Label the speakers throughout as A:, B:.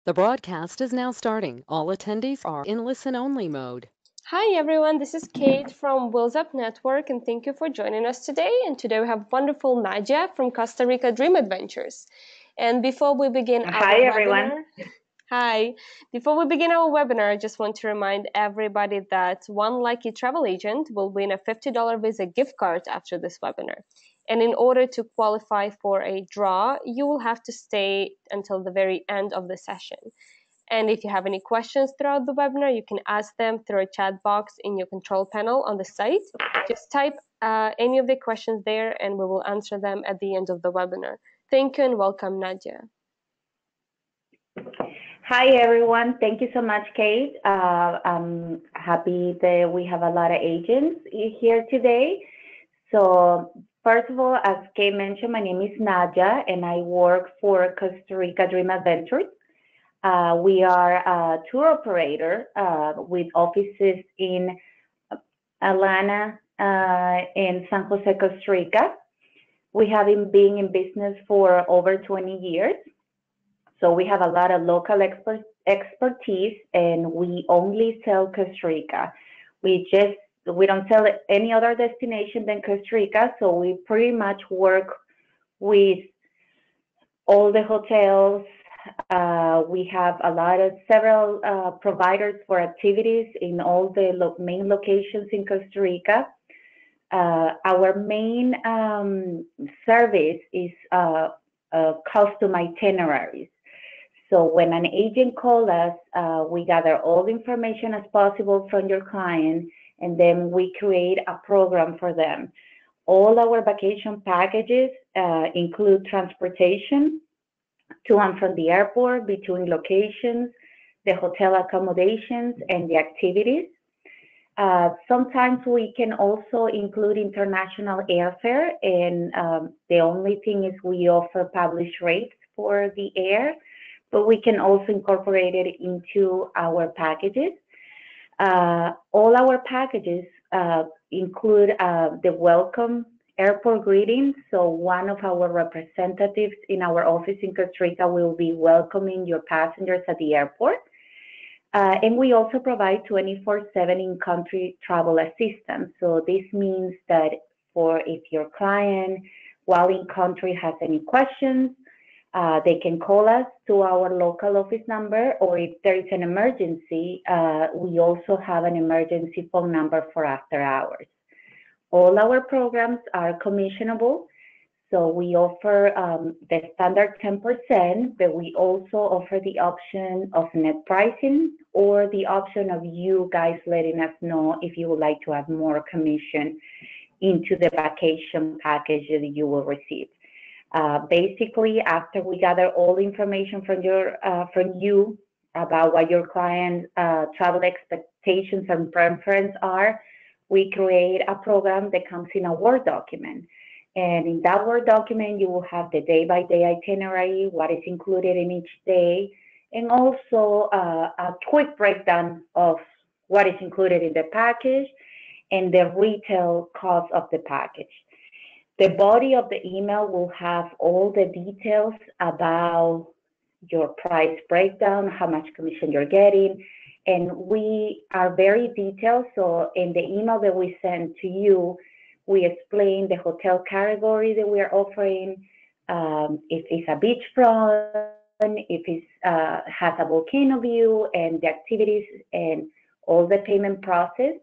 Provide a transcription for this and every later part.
A: The broadcast is now starting. All attendees are in listen-only mode.
B: Hi everyone, this is Kate from Wheels Up Network, and thank you for joining us today. And today we have wonderful Nadia from Costa Rica Dream Adventures. And before we begin our
C: Hi, everyone.
B: webinar, hi. Before we begin our webinar, I just want to remind everybody that one lucky travel agent will win a $50 Visa gift card after this webinar. And in order to qualify for a draw, you will have to stay until the very end of the session. And if you have any questions throughout the webinar, you can ask them through a chat box in your control panel on the site. Just type any of the questions there and we will answer them at the end of the webinar. Thank you and welcome, Nadia.
C: Hi, everyone. Thank you so much, Kate. I'm happy that we have a lot of agents here today. So first of all, as Kate mentioned, my name is Nadia and I work for Costa Rica Dream Adventures. We are a tour operator with offices in Atlanta and San Jose, Costa Rica. We have been in business for over 20 years. So we have a lot of local expertise and we only sell Costa Rica. We don't sell any other destination than Costa Rica. So we pretty much work with all the hotels. We have several providers for activities in all the main locations in Costa Rica. Our main service is custom itineraries. So when an agent calls us, we gather all the information as possible from your client, and then we create a program for them. All our vacation packages include transportation to and from the airport, between locations, the hotel accommodations, and the activities. Sometimes we can also include international airfare, and the only thing is we offer published rates for the air, but we can also incorporate it into our packages. All our packages include the welcome airport greetings. So one of our representatives in our office in Costa Rica will be welcoming your passengers at the airport. And we also provide 24/7 in-country travel assistance. So this means that if your client while in country has any questions, they can call us to our local office number, or if there is an emergency, we also have an emergency phone number for after hours. All our programs are commissionable, so we offer the standard 10%, but we also offer the option of net pricing or the option of you guys letting us know if you would like to add more commission into the vacation package that you will receive. Basically, after we gather all the information from you about what your client travel expectations and preferences are, we create a program that comes in a Word document. And in that Word document, you will have the day-by-day itinerary, what is included in each day, and also a quick breakdown of what is included in the package and the retail cost of the package. The body of the email will have all the details about your price breakdown, how much commission you're getting, and we are very detailed. So in the email that we send to you, we explain the hotel category that we are offering, if it's a beachfront, if it has a volcano view, and the activities and all the payment process.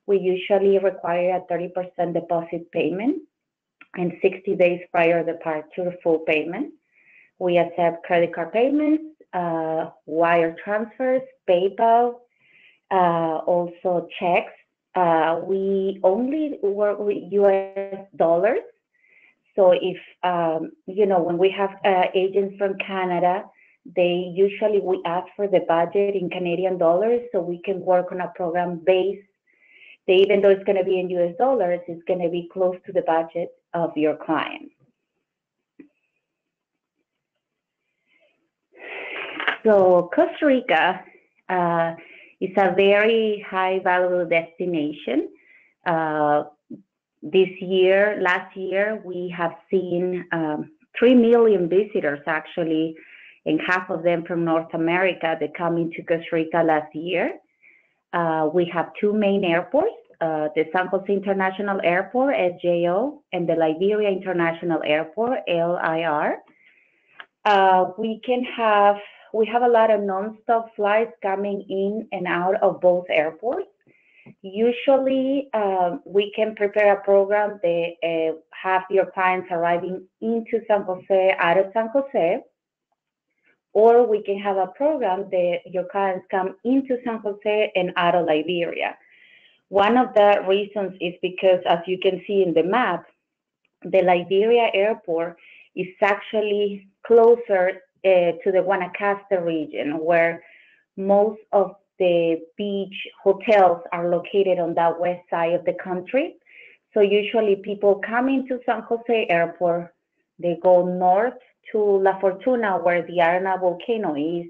C: We usually require a 30% deposit payment and 60 days prior departure full payment. We accept credit card payments, wire transfers, PayPal, also checks. We only work with US dollars. So if, when we have agents from Canada, we ask for the budget in Canadian dollars so we can work on a program base. Even though it's going to be in US dollars, it's going to be close to the budget of your client. So Costa Rica is a very high value destination. Last year, we have seen 3 million visitors actually and half of them from North America that come into Costa Rica last year. We have two main airports, the San Jose International Airport, SJO, and the Liberia International Airport, LIR. We have a lot of non-stop flights coming in and out of both airports. Usually, we can prepare a program that have your clients arriving into San Jose, out of San Jose, or we can have a program that your clients come into San Jose and out of Liberia. One of the reasons is because, as you can see in the map, the Liberia airport is actually closer to the Guanacaste region, where most of the beach hotels are located on that west side of the country. So usually people come into San Jose airport, they go north to La Fortuna, where the Arena volcano is,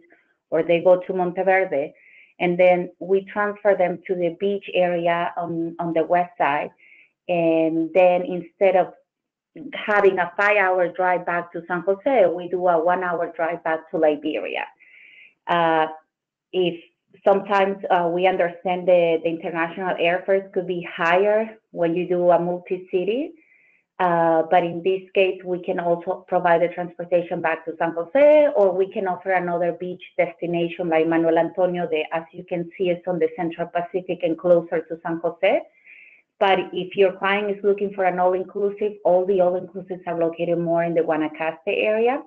C: or they go to Monteverde, and then we transfer them to the beach area on the west side. And then instead of having a 5-hour drive back to San Jose, we do a 1-hour drive back to Liberia. If sometimes we understand the international airfares could be higher when you do a multi-city, but in this case, we can also provide the transportation back to San Jose, or we can offer another beach destination like Manuel Antonio, that, as you can see, is on the Central Pacific and closer to San Jose. But if your client is looking for an all-inclusive, all the all-inclusives are located more in the Guanacaste area.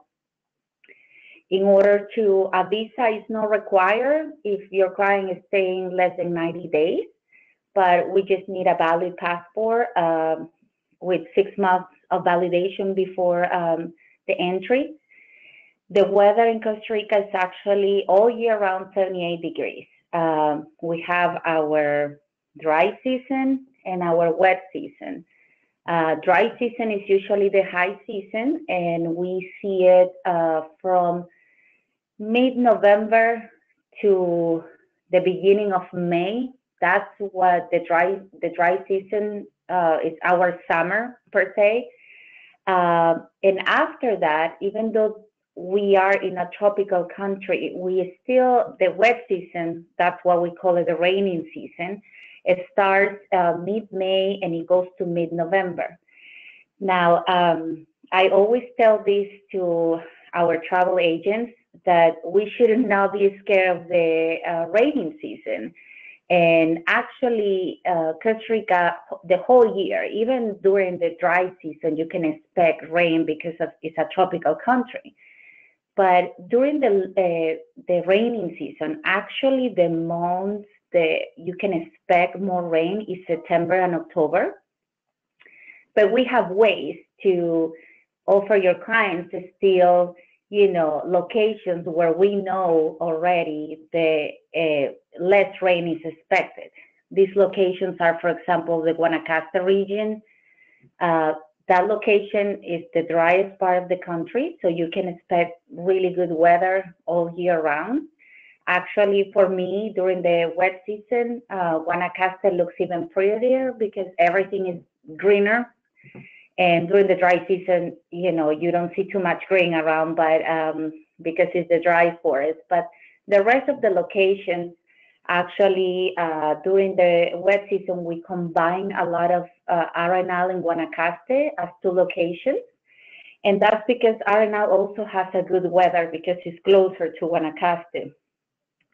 C: In order to, a visa is not required if your client is staying less than 90 days, but we just need a valid passport with 6 months of validation before the entry. The weather in Costa Rica is actually all year round 78 degrees. We have our dry season and our wet season. Dry season is usually the high season, and we see it from mid-November to the beginning of May. That's what the dry season is, our summer per se. And after that, even though we are in a tropical country, the wet season, that's what we call it, the raining season. It starts mid-May and it goes to mid-November. Now, I always tell this to our travel agents, that we should not be scared of the raining season. And actually, Costa Rica, the whole year, even during the dry season, you can expect rain because it's a tropical country. But during the raining season, actually the months that you can expect more rain is September and October. But we have ways to offer your clients still, locations where we know already the less rain is expected. These locations are, for example, the Guanacaste region. That location is the driest part of the country, so you can expect really good weather all year round. Actually, for me, during the wet season, Guanacaste looks even prettier because everything is greener. And during the dry season, you don't see too much green around, but because it's the dry forest. But the rest of the locations, actually, during the wet season, we combine a lot of Arenal and Guanacaste as two locations. And that's because Arenal also has a good weather because it's closer to Guanacaste.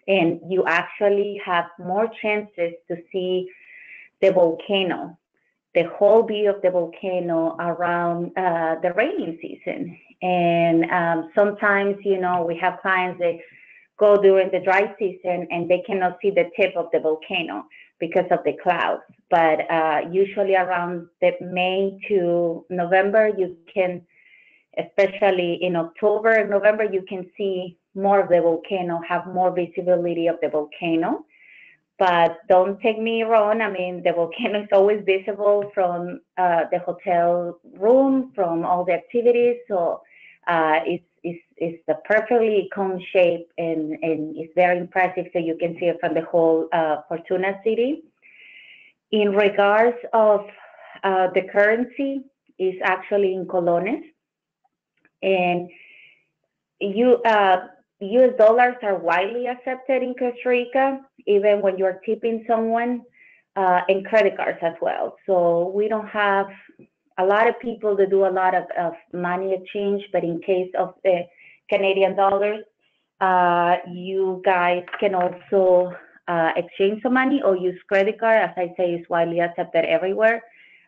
C: And you actually have more chances to see the volcano, the whole view of the volcano around the raining season. And sometimes, we have clients that go during the dry season and they cannot see the tip of the volcano because of the clouds. But usually around the May to November, you can, especially in October and November, you can see more of the volcano, have more visibility of the volcano. But don't take me wrong. I mean, the volcano is always visible from the hotel room, from all the activities. So it's a perfectly cone shape, and it's very impressive. So you can see it from the whole Fortuna city. In regards of the currency, is actually in colones. And US dollars are widely accepted in Costa Rica, even when you're tipping someone, and credit cards as well. So we don't have a lot of people that do a lot of money exchange, but in case of the Canadian dollars, you guys can also exchange some money or use credit card. As I say, it's widely accepted everywhere.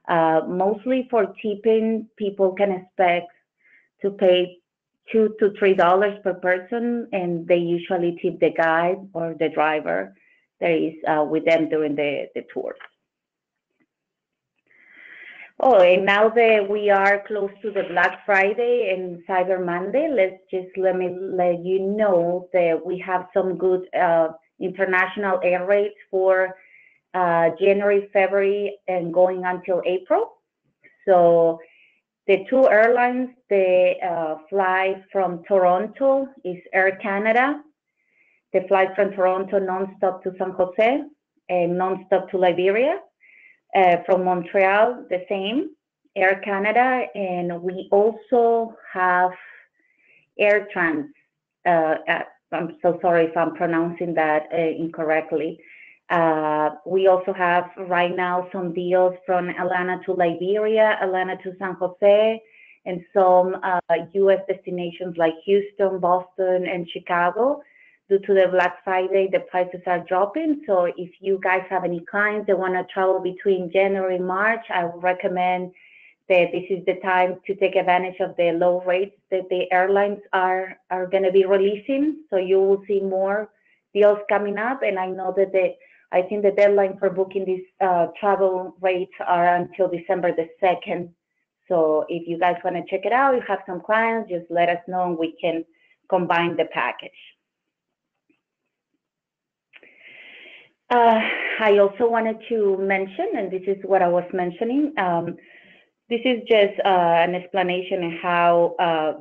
C: Mostly for tipping, people can expect to pay $2 to $3 per person, and they usually tip the guide or the driver that is with them during the tours. Oh, and now that we are close to the Black Friday and Cyber Monday, let me let you know that we have some good international air rates for January, February, and going until April. So the two airlines that fly from Toronto is Air Canada. They fly from Toronto nonstop to San Jose and nonstop to Liberia. From Montreal, the same, Air Canada, and we also have Air Trans. I'm so sorry if I'm pronouncing that incorrectly. We also have right now some deals from Atlanta to Liberia, Atlanta to San Jose, and some U.S. destinations like Houston, Boston, and Chicago. Due to the Black Friday, the prices are dropping. So if you guys have any clients that want to travel between January and March, I would recommend that this is the time to take advantage of the low rates that the airlines are going to be releasing. So you will see more deals coming up. And I know that I think the deadline for booking these travel rates are until December the 2nd. So if you guys want to check it out, you have some clients, just let us know and we can combine the package. I also wanted to mention, and this is what I was mentioning, this is just an explanation of how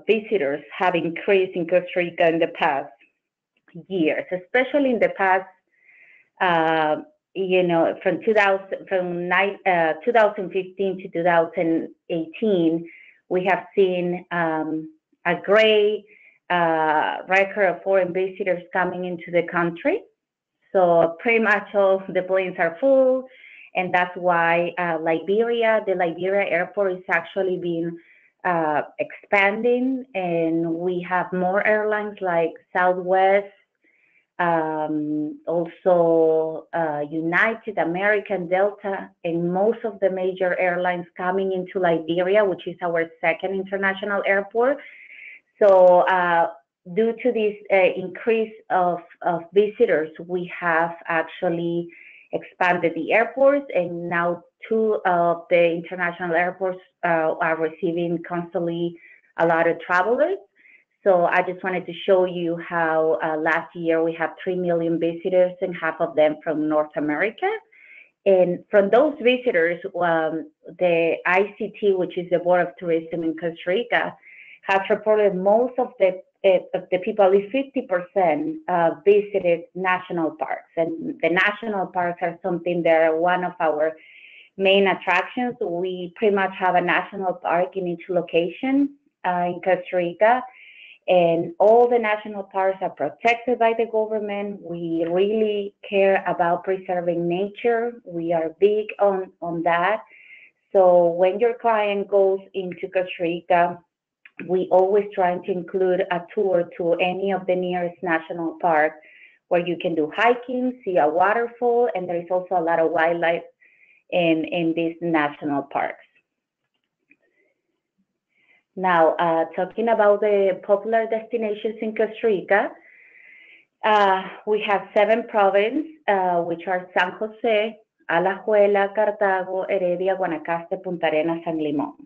C: visitors have increased in Costa Rica in the past years, especially in the past, from 2015 to 2018, we have seen a great record of foreign visitors coming into the country. So pretty much all the planes are full, and that's why the Liberia airport is actually being expanding, and we have more airlines like Southwest, also United, American, Delta, and most of the major airlines coming into Liberia, which is our second international airport. So due to this increase of visitors, we have actually expanded the airports, and now two of the international airports are receiving constantly a lot of travelers. So I just wanted to show you how last year we had 3 million visitors, and half of them from North America. And from those visitors, the ICT, which is the Board of Tourism in Costa Rica, has reported most of the people, at least 50%, visited national parks. And the national parks are something that are one of our main attractions. We pretty much have a national park in each location in Costa Rica. And all the national parks are protected by the government. We really care about preserving nature. We are big on that. So when your client goes into Costa Rica, we always try to include a tour to any of the nearest national parks where you can do hiking, see a waterfall, and there is also a lot of wildlife in these national parks. Now, talking about the popular destinations in Costa Rica, we have 7 provinces, which are San Jose, Alajuela, Cartago, Heredia, Guanacaste, Punta Arenas, and Limón.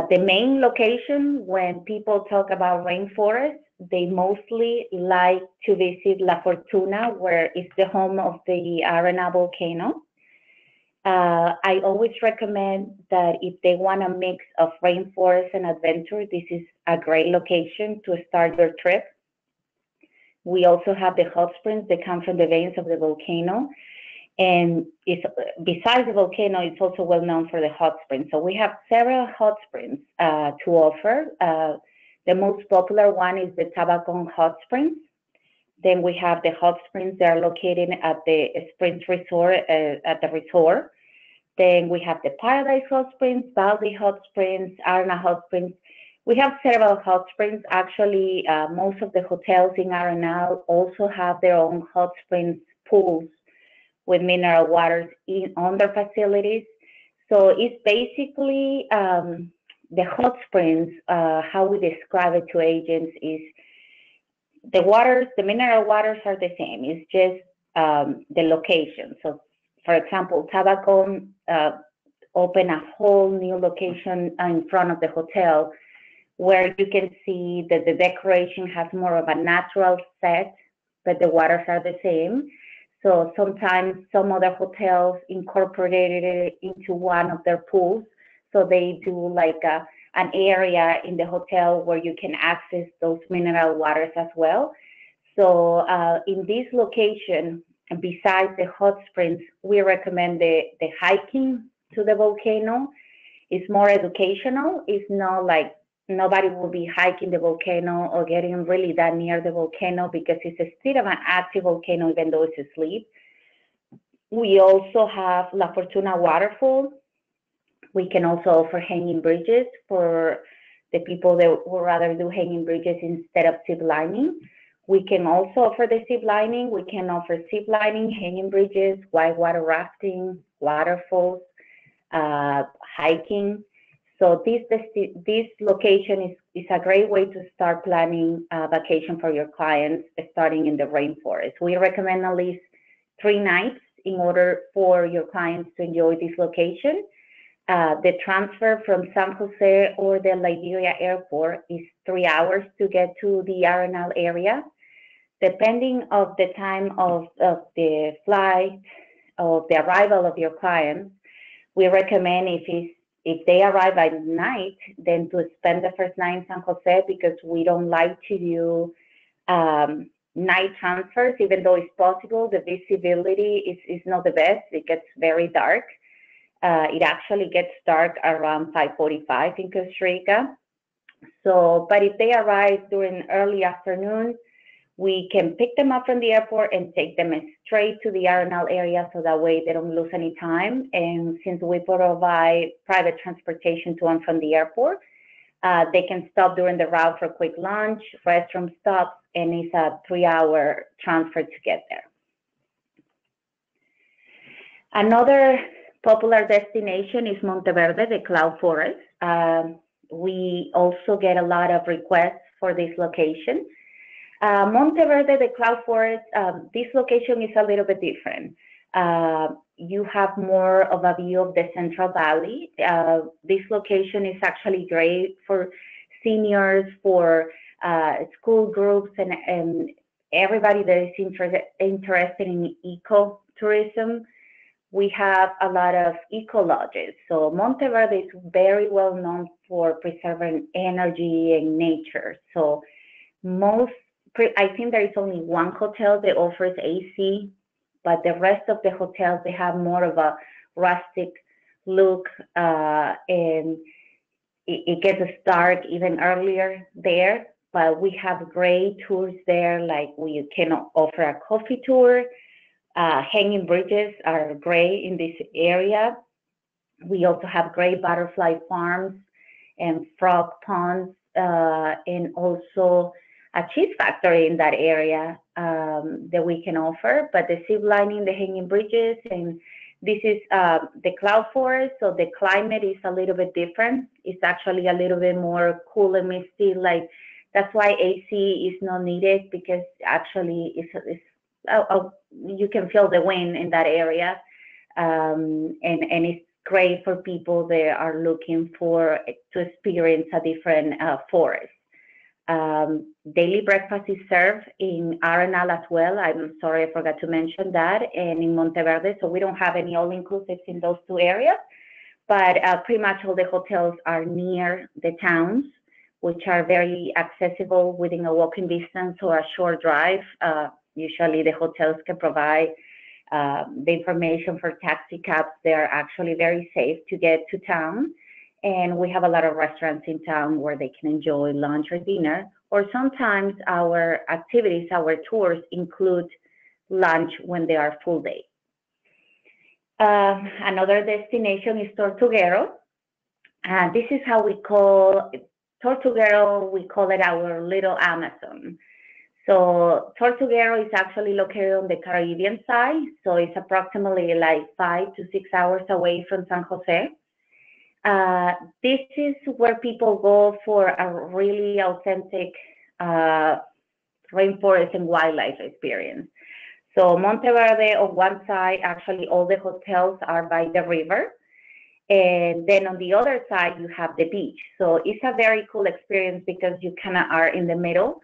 C: The main location, when people talk about rainforest, they mostly like to visit La Fortuna, where it's the home of the Arena volcano. I always recommend that if they want a mix of rainforest and adventure, this is a great location to start your trip. We also have the hot springs that come from the veins of the volcano. And besides the volcano, it's also well known for the hot springs. So we have several hot springs to offer. The most popular one is the Tabacon Hot Springs. Then we have the hot springs that are located at the Springs Resort, at the resort. Then we have the Paradise Hot Springs, Baldy Hot Springs, Arna Hot Springs. We have several hot springs. Actually, most of the hotels in Arenal also have their own hot springs pools with mineral waters on their facilities. So it's basically the hot springs. How we describe it to agents is the waters, the mineral waters are the same. It's just the location. So, for example, Tabacon open a whole new location in front of the hotel where you can see that the decoration has more of a natural set, but the waters are the same. So sometimes some other hotels incorporated it into one of their pools. So they do like an area in the hotel where you can access those mineral waters as well. So in this location, besides the hot springs, we recommend the hiking to the volcano. It's more educational. It's not like nobody will be hiking the volcano or getting really that near the volcano because it's still an active volcano even though it's asleep. We also have La Fortuna waterfall. We can also offer hanging bridges for the people that would rather do hanging bridges instead of zip lining. We can also offer the zip lining. We can offer zip lining, hanging bridges, whitewater rafting, waterfalls, hiking. So this location is a great way to start planning a vacation for your clients starting in the rainforest. We recommend at least 3 nights in order for your clients to enjoy this location. The transfer from San Jose or the Liberia airport is 3 hours to get to the Arenal area. Depending of the time of the flight, of the arrival of your clients, we recommend if they arrive at night, then to spend the first night in San Jose because we don't like to do night transfers, even though it's possible. The visibility is not the best. It gets very dark. It actually gets dark around 5:45 in Costa Rica. So, but if they arrive during early afternoon, we can pick them up from the airport and take them straight to the Arenal area so that way they don't lose any time. And since we provide private transportation to and from the airport, they can stop during the route for quick lunch, restroom stops, and it's a 3-hour transfer to get there. Another popular destination is Monteverde, the cloud forest. We also get a lot of requests for this location. Monteverde, the cloud forest, this location is a little bit different. You have more of a view of the Central Valley. This location is actually great for seniors, for school groups, and everybody that is interested in ecotourism. We have a lot of eco lodges. So Monteverde is very well known for preserving energy and nature. So I think there is only one hotel that offers AC, but the rest of the hotels, they have more of a rustic look, and it gets dark even earlier there. But we have great tours there, like we can offer a coffee tour. Hanging bridges are great in this area. We also have great butterfly farms and frog ponds, and also a cheese factory in that area that we can offer. But the zip lining, the hanging bridges, and this is the cloud forest, so the climate is a little bit different. It's actually a little bit more cool and misty. Like that's why AC is not needed because actually you can feel the wind in that area, and it's great for people that are looking to experience a different forest. Daily breakfast is served in Arenal as well. I'm sorry, I forgot to mention that, and in Monteverde. So we don't have any all-inclusives in those two areas, but pretty much all the hotels are near the towns, which are very accessible within a walking distance or a short drive. Usually the hotels can provide the information for taxi cabs. They are actually very safe to get to town. and we have a lot of restaurants in town where they can enjoy lunch or dinner. Or sometimes our activities, our tours include lunch when they are full day. Another destination is Tortuguero. This is how we call Tortuguero. We call it our little Amazon. So Tortuguero is actually located on the Caribbean side, so it's approximately like 5 to 6 hours away from San Jose. This is where people go for a really authentic rainforest and wildlife experience. So Monteverde on one side, actually all the hotels are by the river. And then on the other side, you have the beach. So it's a very cool experience because you kind of are in the middle.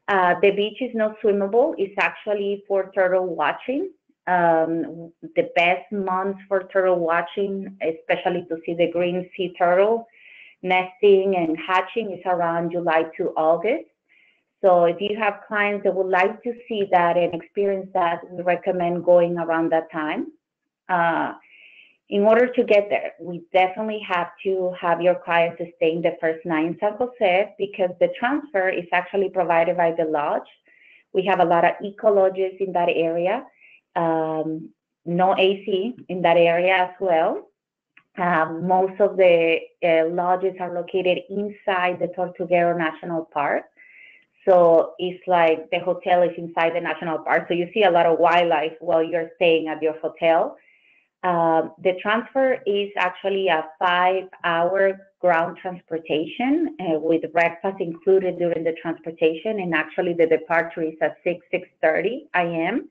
C: The beach is not swimmable. It's actually for turtle watching. The best months for turtle watching, especially to see the green sea turtle nesting and hatching, is around July to August. So if you have clients that would like to see that and experience that, we recommend going around that time. In order to get there, we definitely have to have your clients stay in the first night in San Jose because the transfer is actually provided by the lodge. We have a lot of eco lodges in that area, no AC in that area as well. Most of the lodges are located inside the Tortuguero National Park. So it's like the hotel is inside the national park. So you see a lot of wildlife while you're staying at your hotel. The transfer is actually a 5-hour ground transportation with breakfast included during the transportation. And actually the departure is at 6:30 a.m.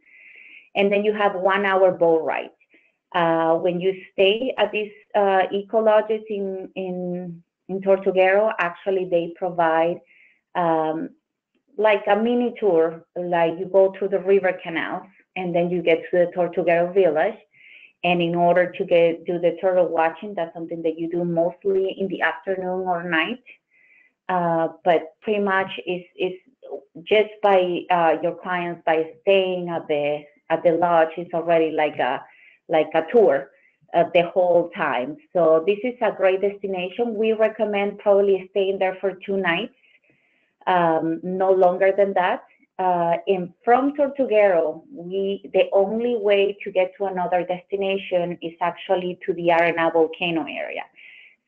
C: And then you have 1-hour boat ride. When you stay at these eco lodges in Tortuguero, actually they provide like a mini tour, like you go through the river canals and then you get to the Tortuguero village. And in order to do the turtle watching, that's something that you do mostly in the afternoon or night. But pretty much is just by your clients by staying at the lodge, it's already like a tour the whole time. So this is a great destination. We recommend probably staying there for 2 nights. No longer than that. And from Tortuguero, the only way to get to another destination is actually to the Arena volcano area.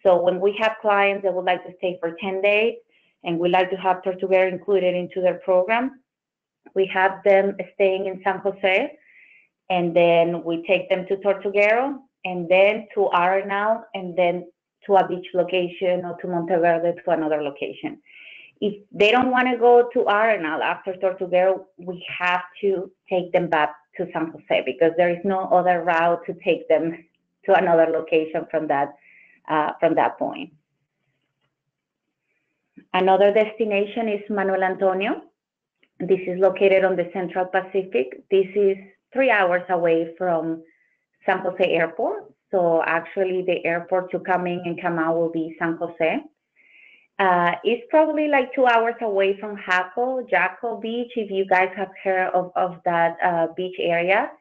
C: So when we have clients that would like to stay for 10 days and we like to have Tortuguero included into their program, we have them staying in San Jose, and then we take them to Tortuguero, and then to Arenal, and then to a beach location or to Monteverde to another location. If they don't want to go to Arenal after Tortuguero, we have to take them back to San Jose because there is no other route to take them to another location from that point. Another destination is Manuel Antonio. This is located on the Central Pacific. This is 3 hours away from San Jose Airport. So actually the airport to come in and come out will be San Jose. It's probably like 2 hours away from Jaco Beach, if you guys have heard of that beach area.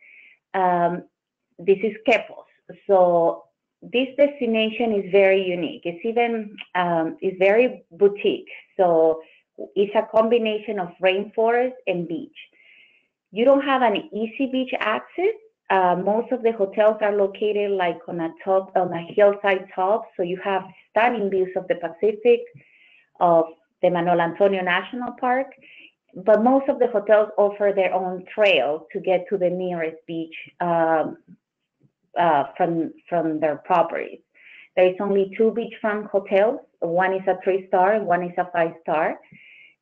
C: This is Quepos. So this destination is very unique. It's very boutique. So it's a combination of rainforest and beach. You don't have an easy beach access. Most of the hotels are located like on a hillside top, so you have stunning views of the Pacific, of the Manuel Antonio National Park, but most of the hotels offer their own trail to get to the nearest beach from their properties. There is only 2 beachfront hotels. One is a 3-star and one is a 5-star.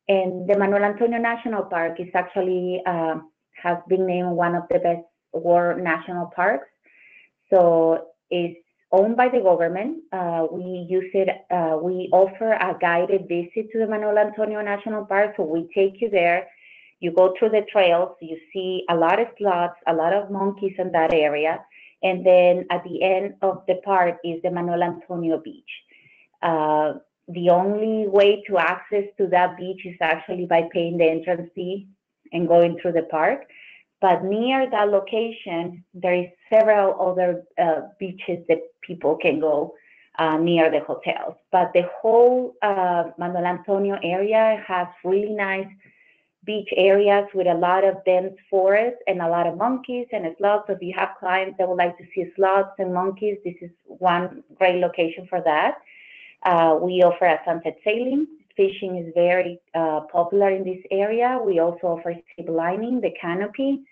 C: And the Manuel Antonio National Park is actually has been named one of the best world national parks. So it's owned by the government. We use it. We offer a guided visit to the Manuel Antonio National Park. So we take you there. You go through the trails. You see a lot of sloths, a lot of monkeys in that area. And then at the end of the park is the Manuel Antonio Beach. The only way to access to that beach is actually by paying the entrance fee and going through the park. But near that location, there is several other beaches that people can go near the hotels. But the whole Manuel Antonio area has really nice beach areas with a lot of dense forest and a lot of monkeys and sloths. So if you have clients that would like to see sloths and monkeys, this is one great location for that. We offer a sunset sailing. Fishing is very popular in this area. We also offer zip lining, the canopy.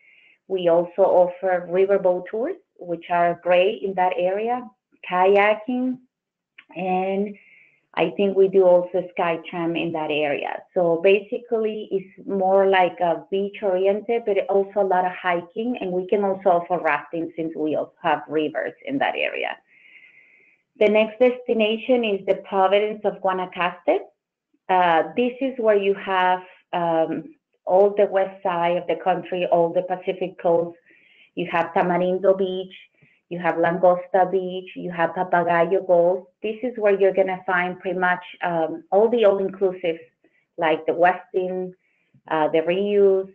C: We also offer riverboat tours, which are great in that area, kayaking, and I think we do also sky tram in that area. So basically, it's more like a beach oriented, but also a lot of hiking, and we can also offer rafting since we also have rivers in that area. The next destination is the province of Guanacaste. This is where you have all the west side of the country, all the Pacific coast. You have Tamarindo Beach, you have Langosta Beach, you have Papagayo Gulf. This is where you're going to find pretty much all the all-inclusives, like the Westin, the Rius,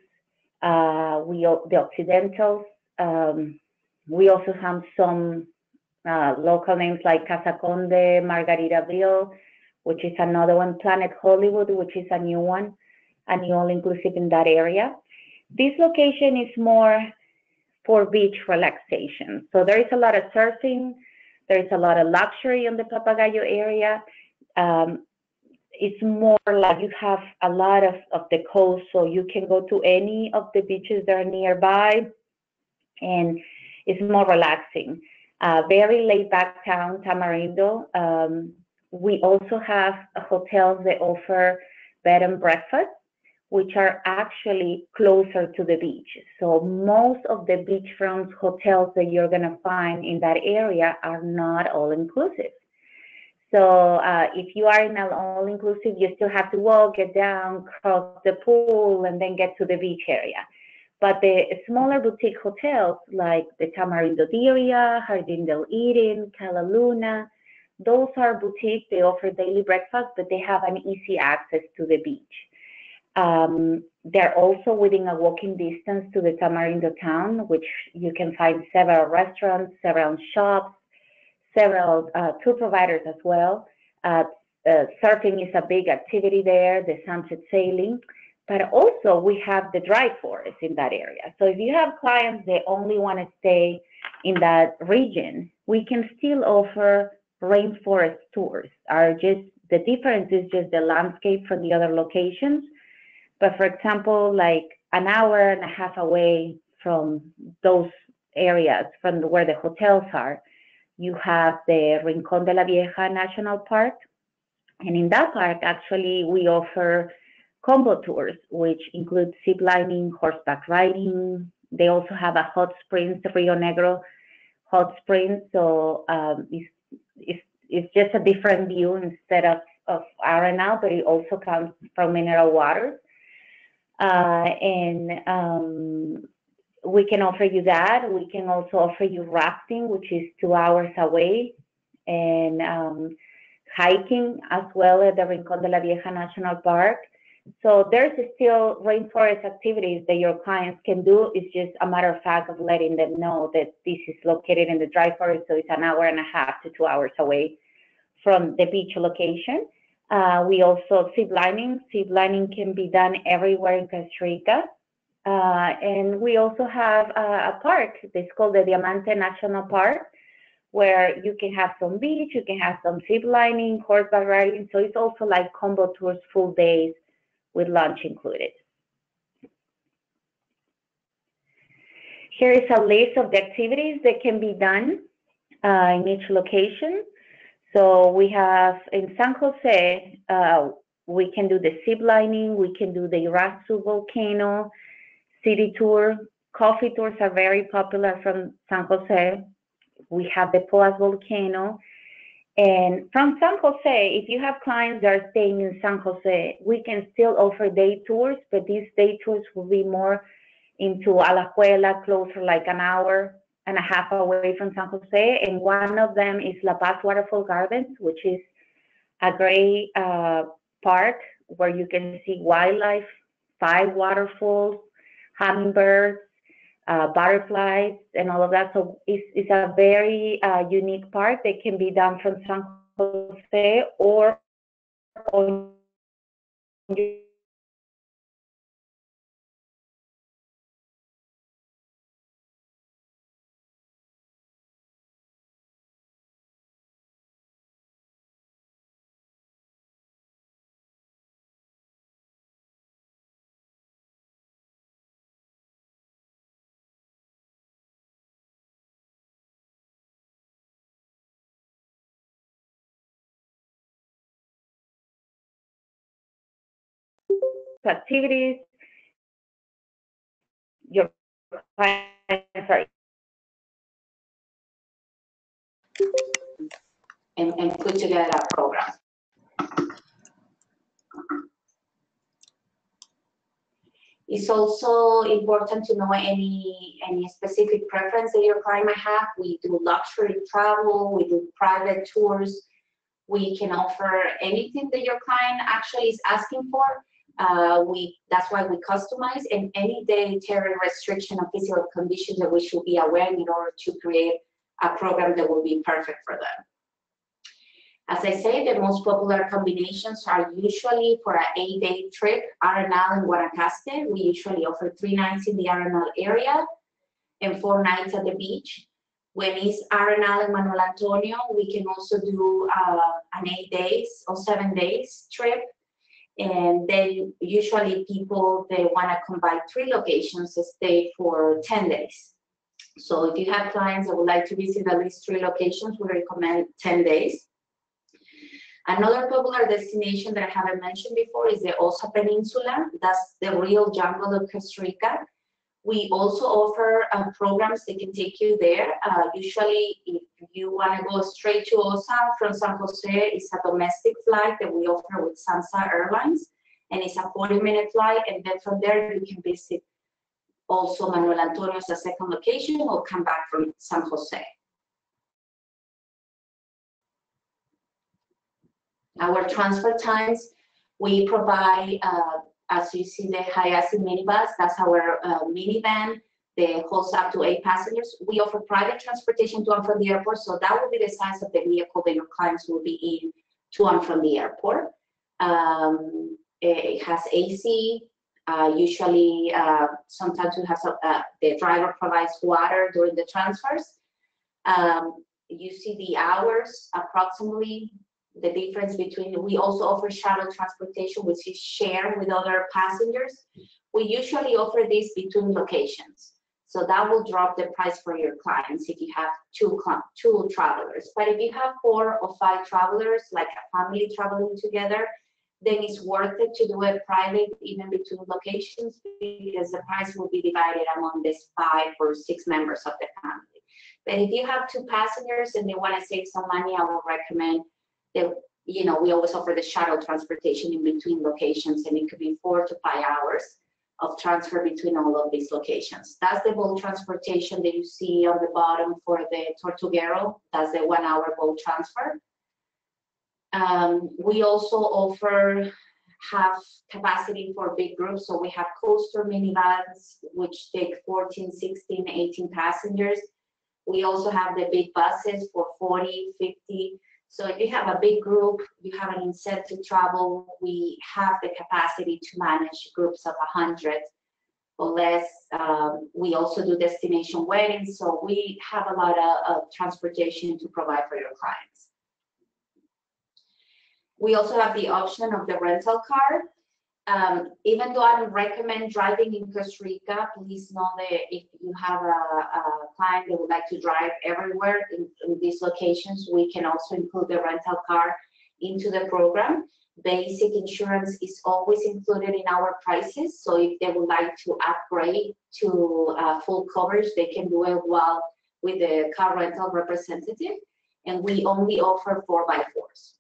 C: the Occidentals. We also have some local names like Casa Conde, Margaritaville, which is another one, Planet Hollywood, which is a new one, a new all-inclusive in that area. This location is more for beach relaxation. So there is a lot of surfing, there is a lot of luxury in the Papagayo area. It's more like you have a lot of the coast, so you can go to any of the beaches that are nearby, and it's more relaxing. Very laid back town, Tamarindo. We also have hotels that offer bed and breakfast, which are actually closer to the beach. So most of the beachfront hotels that you're going to find in that area are not all-inclusive. So if you are in an all-inclusive, you still have to walk, get down, cross the pool, and then get to the beach area. But the smaller boutique hotels like the Tamarindo Diria, Jardín del Eden, Cala Luna, those are boutique. They offer daily breakfast, but they have an easy access to the beach. They're also within a walking distance to the Tamarindo town, which you can find several restaurants, several shops, several tour providers as well. Surfing is a big activity there, the sunset sailing, but also we have the dry forest in that area. So if you have clients that only want to stay in that region, we can still offer rainforest tours. The difference is just the landscape from the other locations. But for example, like an hour and a half away from those areas, from where the hotels are, you have the Rincón de la Vieja National Park. And in that park, actually, we offer combo tours, which include zip lining, horseback riding. They also have a hot springs, Rio Negro hot springs. So it's just a different view instead of Arenal, but it also comes from mineral waters. We can offer you that. We can also offer you rafting, which is 2 hours away, and hiking as well at the Rincón de la Vieja National Park. So there's still rainforest activities that your clients can do. It's just a matter of fact of letting them know that this is located in the dry forest, so it's an hour and a half to 2 hours away from the beach location. We also zip lining. Zip lining can be done everywhere in Costa Rica. And we also have a park. It's called the Diamante National Park, where you can have some beach, you can have some zip lining, horseback riding. So it's also like combo tours, full days with lunch included. Here is a list of the activities that can be done in each location. So we have in San Jose, we can do the zip lining, we can do the Irazu volcano, city tour. Coffee tours are very popular from San Jose. We have the Poas volcano. And from San Jose, if you have clients that are staying in San Jose, we can still offer day tours, but these day tours will be more into Alajuela, closer like an hour and a half away from San Jose. And one of them is La Paz Waterfall Gardens, which is a great park where you can see wildlife, 5 waterfalls, hummingbirds, butterflies and all of that. So it's a very unique park that can be done from San Jose or on your activities, your clients are and put together a program. It's also important to know any specific preference that your client might have. We do luxury travel, we do private tours. We can offer anything that your client actually is asking for. That's why we customize, and any dietary restriction or physical conditions that we should be aware in order to create a program that will be perfect for them. As I say, the most popular combinations are usually for an 8-day trip, Arenal and Guanacaste. We usually offer 3 nights in the Arenal area and 4 nights at the beach. When it's Arenal and Manuel Antonio, we can also do an 8 days or 7 days trip. And then usually people, they want to combine 3 locations to stay for 10 days. So if you have clients that would like to visit at least 3 locations, we recommend 10 days. Another popular destination that I haven't mentioned before is the Osa Peninsula. That's the real jungle of Costa Rica. We also offer programs that can take you there. Usually, if you want to go straight to Osa from San Jose, it's a domestic flight that we offer with Sansa Airlines, and it's a 40-minute flight. And then from there, you can visit also Manuel Antonio as a second location, or come back from San Jose. Our transfer times, we provide, as you see, the Hayasi minibus. That's our minivan that holds up to 8 passengers. We offer private transportation to and from the airport, so that will be the size of the vehicle that your clients will be in to and from the airport. It has AC. Usually, sometimes we have the driver provides water during the transfers. You see the hours approximately. The difference between, we also offer shuttle transportation, which is shared with other passengers. We usually offer this between locations. So that will drop the price for your clients if you have two travelers. But if you have 4 or 5 travelers, like a family traveling together, then it's worth it to do it private, even between locations, because the price will be divided among these 5 or 6 members of the family. But if you have 2 passengers and they want to save some money, I would recommend that, we always offer the shuttle transportation in between locations, and it could be 4 to 5 hours of transfer between all of these locations. That's the boat transportation that you see on the bottom for the Tortuguero. That's the 1-hour boat transfer. We also have capacity for big groups. So we have coaster minivans, which take 14, 16, 18 passengers. We also have the big buses for 40, 50. So if you have a big group, you have an incentive to travel, we have the capacity to manage groups of 100 or less. We also do destination weddings, so we have a lot of transportation to provide for your clients. We also have the option of the rental car. Even though I don't recommend driving in Costa Rica, please know that if you have a client that would like to drive everywhere in these locations, we can also include the rental car into the program. Basic insurance is always included in our prices, so if they would like to upgrade to full coverage, they can do it with the car rental representative, and we only offer 4x4s.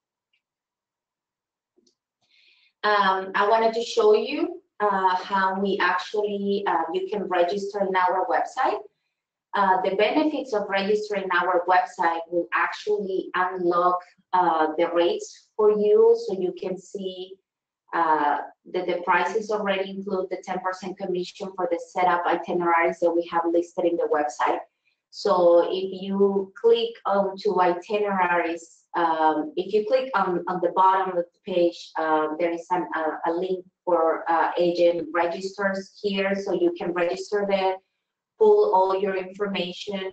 C: I wanted to show you how we actually, you can register in our website. The benefits of registering our website will actually unlock the rates for you, so you can see the prices already include the 10% commission for the setup itineraries that we have listed in the website. So if you click onto itineraries, if you click on the bottom of the page, there is a link for agent registers here, so you can register there, pull all your information.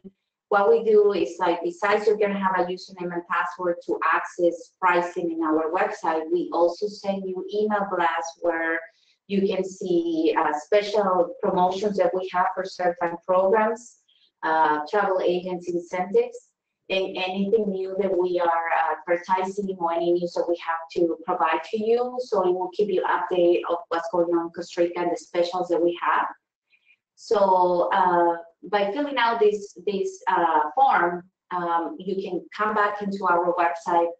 C: What we do is, like, besides you're gonna have a username and password to access pricing in our website, we also send you email blasts where you can see special promotions that we have for certain programs, travel agency incentives, and anything new that we are advertising or any news that we have to provide to you. So it will keep you updated of what's going on in Costa Rica and the specials that we have. So by filling out this form, you can come back into our website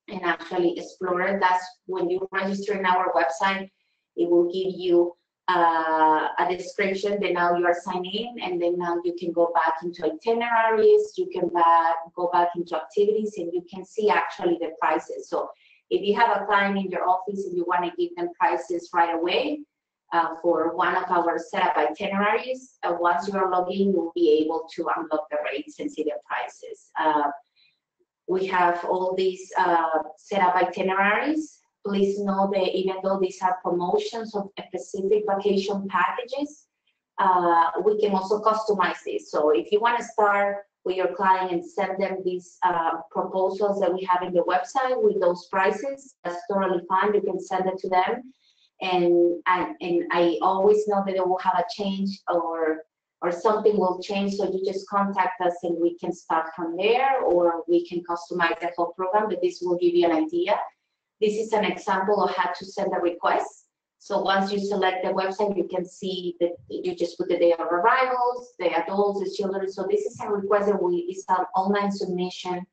C: and actually explore it. That's when you register in our website, it will give you a description that now you are signed in, and then now you can go back into itineraries, you can go back into activities, and you can see actually the prices. So if you have a client in your office and you want to give them prices right away, for one of our setup itineraries, once you are logged in, you'll be able to unlock the rates and see the prices. We have all these setup itineraries. Please know that even though these are promotions of specific vacation packages, we can also customize this. So if you want to start with your client and send them these proposals that we have in the website with those prices, that's totally fine. You can send it to them. And I always know that they will have a change or something will change, so you just contact us and we can start from there, or we can customize the whole program, but this will give you an idea. This is an example of how to send a request. So once you select the website, you can see that you just put the day of arrivals, the adults, the children. So this is a request that it's an online submission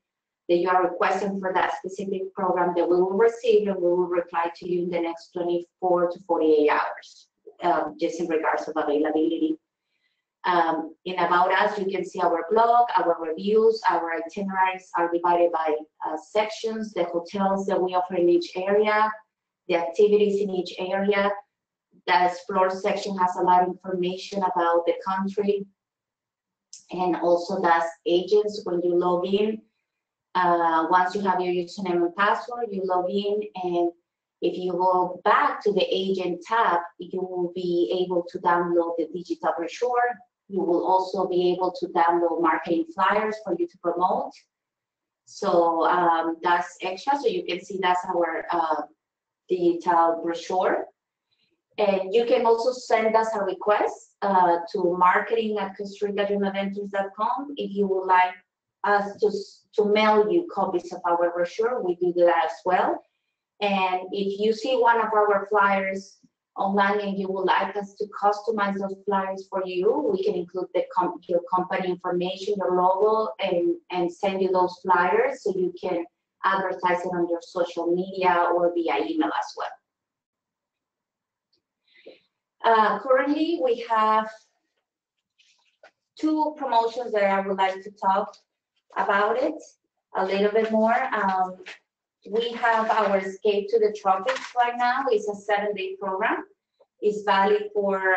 C: that you are requesting for that specific program that we will receive, and we will reply to you in the next 24 to 48 hours, just in regards of availability. In About Us, you can see our blog, our reviews, our itineraries are divided by sections, the hotels that we offer in each area, the activities in each area. The Explore section has a lot of information about the country, and also that's agents. When you log in, once you have your username and password, you log in, and if you go back to the agent tab, you will be able to download the digital brochure. You will also be able to download marketing flyers for you to promote. So that's extra, so you can see that's our digital brochure. And you can also send us a request to marketing@costaricadreamaventures.com if you would like us to mail you copies of our brochure. We do that as well. And if you see one of our flyers online and you would like us to customize those flyers for you, we can include your company information, your logo, and send you those flyers so you can advertise it on your social media or via email as well. Currently, we have two promotions that I would like to talk about it a little bit more. We have our Escape to the Tropics right now. It's a 7-day program. It's valid for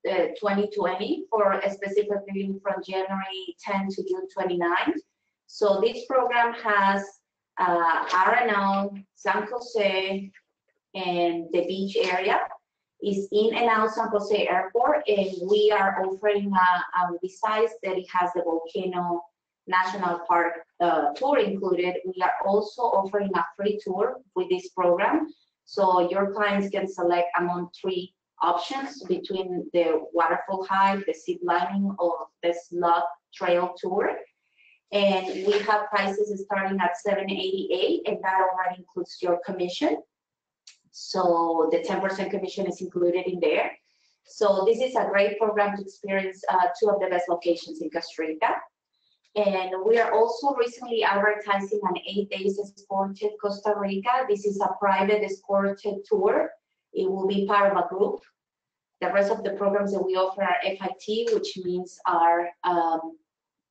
C: 2020, for specifically from January 10 to June 29. So this program has Arenal, San Jose, and the beach area. Is in and out San Jose Airport, and we are offering besides that it has the Volcano National Park tour included, we are also offering a free tour with this program. So your clients can select among 3 options between the waterfall hike, the zip lining, or the slot trail tour. And we have prices starting at $788, and that already includes your commission. So the 10% commission is included in there. So this is a great program to experience 2 of the best locations in Costa Rica. And we are also recently advertising an 8 days escorted Costa Rica. This is a private escorted tour. It will be part of a group. The rest of the programs that we offer are FIT, which means are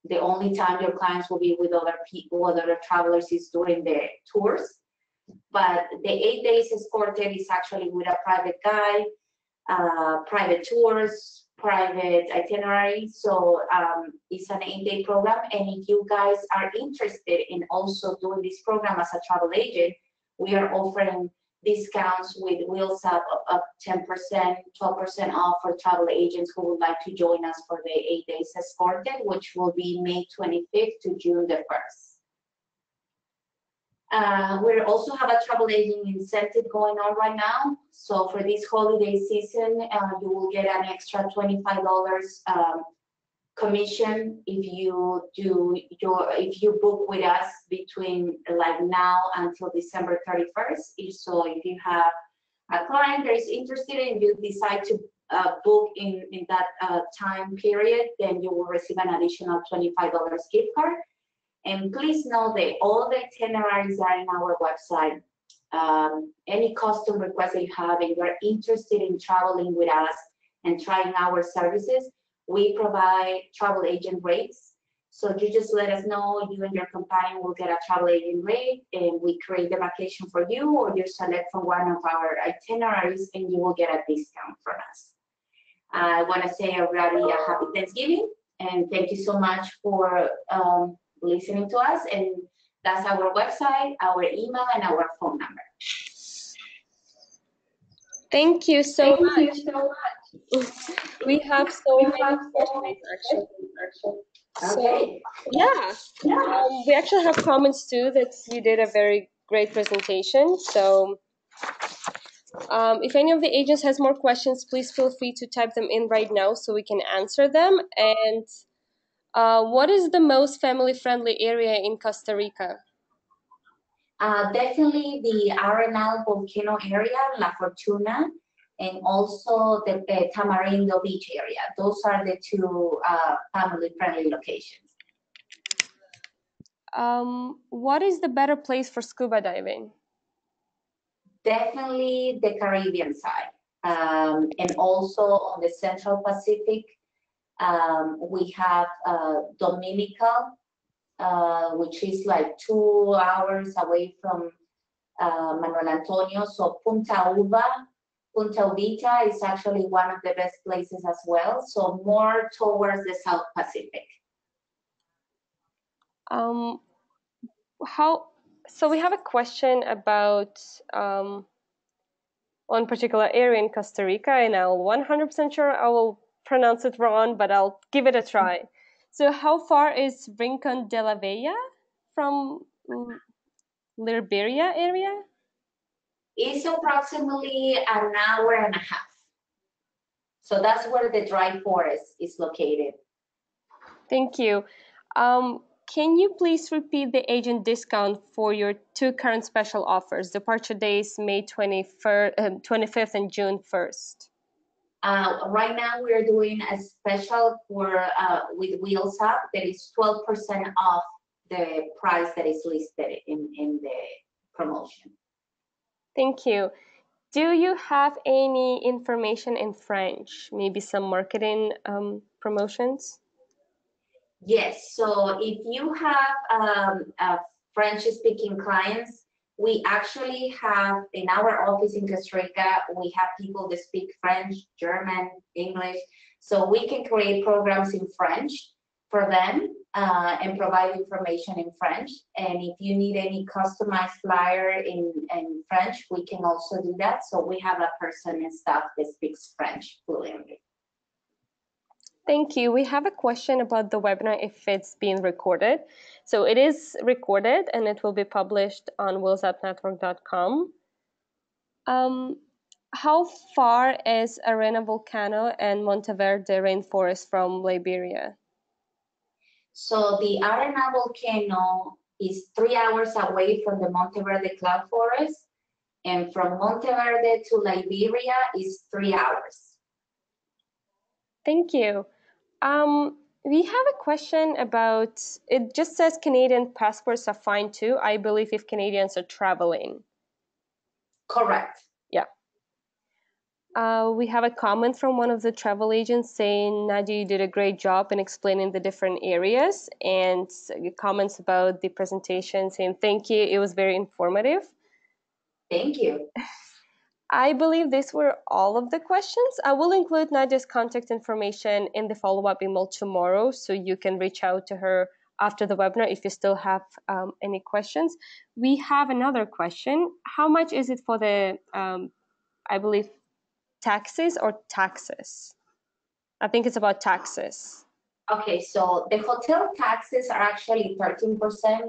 C: the only time your clients will be with other people, other travelers is during the tours. But the 8 days escorted is actually with a private guide, private tours, private itinerary. So it's an 8 day program. And if you guys are interested in also doing this program as a travel agent, we are offering discounts with Wheels Up 10%, 12% off for travel agents who would like to join us for the 8 days escorted, which will be May 25th to June the 1st. We also have a travel agent incentive going on right now. So for this holiday season, you will get an extra $25 commission if you book with us between like now until December 31st. So if you have a client that is interested and you decide to book in that time period, then you will receive an additional $25 gift card. And please know that all the itineraries are in our website. Any custom request that you have and you're interested in traveling with us and trying our services, we provide travel agent rates. So you just let us know, you and your companion will get a travel agent rate, and we create the vacation for you, or you select from one of our itineraries and you will get a discount from us. I want to say already a happy Thanksgiving, and thank you so much for listening to us. And that's our website, our email, and our phone number.
B: Thank you so much. We have so many questions actually.
C: Okay.
B: So, we actually have comments too that you did a very great presentation. So if any of the agents has more questions, please feel free to type them in right now so we can answer them. And what is the most family-friendly area in Costa Rica?
C: Definitely the Arenal volcano area, La Fortuna, and also the Tamarindo Beach area. Those are the two family-friendly locations.
B: What is the better place for scuba diving?
C: Definitely the Caribbean side. And also on the Central Pacific, we have Dominica, which is like 2 hours away from Manuel Antonio. So Punta Ubita is actually one of the best places as well. So more towards the South Pacific.
B: So we have a question about one particular area in Costa Rica, and I'm 100% sure I will pronounce it wrong, but I'll give it a try. So how far is Rincon de la Vella from Liberia area?
C: It's approximately an hour and a half. So that's where the dry forest is located.
B: Thank you. Can you please repeat the agent discount for your two current special offers, departure days May 25th and June 1st?
C: Right now we are doing a special for with Wheels Up that is 12% off the price that is listed in the promotion.
B: Thank you. Do you have any information in French? Maybe some marketing promotions?
C: Yes, so if you have French-speaking clients, we actually have in our office in Costa Rica, we have people that speak French, German, English, so we can create programs in French for them and provide information in French. And if you need any customized flyer in French, we can also do that. So we have a person and staff that speaks French fluently.
B: Thank you. We have a question about the webinar if it's being recorded. So it is recorded and it will be published on wheelsupnetwork.com. How far is Arena Volcano and Monteverde Rainforest from Liberia?
C: So the Arena volcano is 3 hours away from the Monteverde Cloud Forest, and from Monteverde to Liberia is 3 hours.
B: Thank you. We have a question about, it just says Canadian passports are fine too, I believe, if Canadians are traveling.
C: Correct.
B: Yeah. We have a comment from one of the travel agents saying, Nadia, you did a great job in explaining the different areas, and comments about the presentation saying, thank you, it was very informative.
C: Thank you.
B: I believe these were all of the questions. I will include Nadia's contact information in the follow-up email tomorrow, so you can reach out to her after the webinar if you still have any questions. We have another question. How much is it for the, I believe, taxes or taxes? I think it's about taxes.
C: Okay, so the hotel taxes are actually 13%,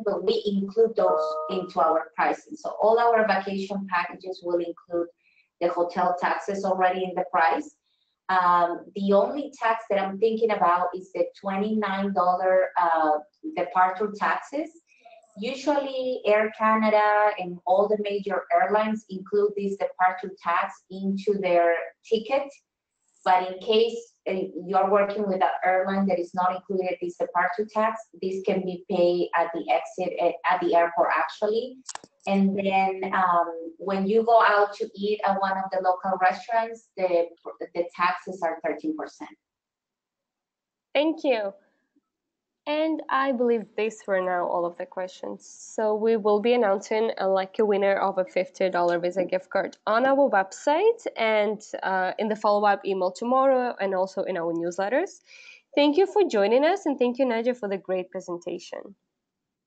C: but we include those into our pricing. So all our vacation packages will include the hotel taxes already in the price. The only tax that I'm thinking about is the $29 departure taxes. Usually Air Canada and all the major airlines include this departure tax into their ticket. But in case you're working with an airline that is not included this departure tax, this can be paid at the exit at the airport actually. And then when you go out to eat at one of the local restaurants, the taxes are 13%.
B: Thank you. And I believe these were now all of the questions. So we will be announcing a lucky winner of a $50 Visa gift card on our website and in the follow-up email tomorrow and also in our newsletters. Thank you for joining us, and thank you, Nadia, for the great presentation.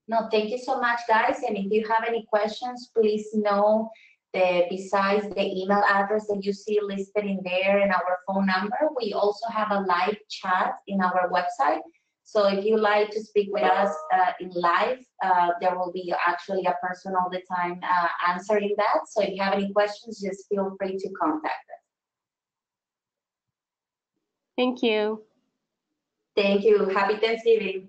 C: No, thank you so much, guys. And if you have any questions, please know that besides the email address that you see listed in there and our phone number, we also have a live chat in our website. So if you like to speak with us in live, there will be actually a person all the time answering that. So if you have any questions, just feel free to contact us.
B: Thank you.
C: Thank you. Happy Thanksgiving.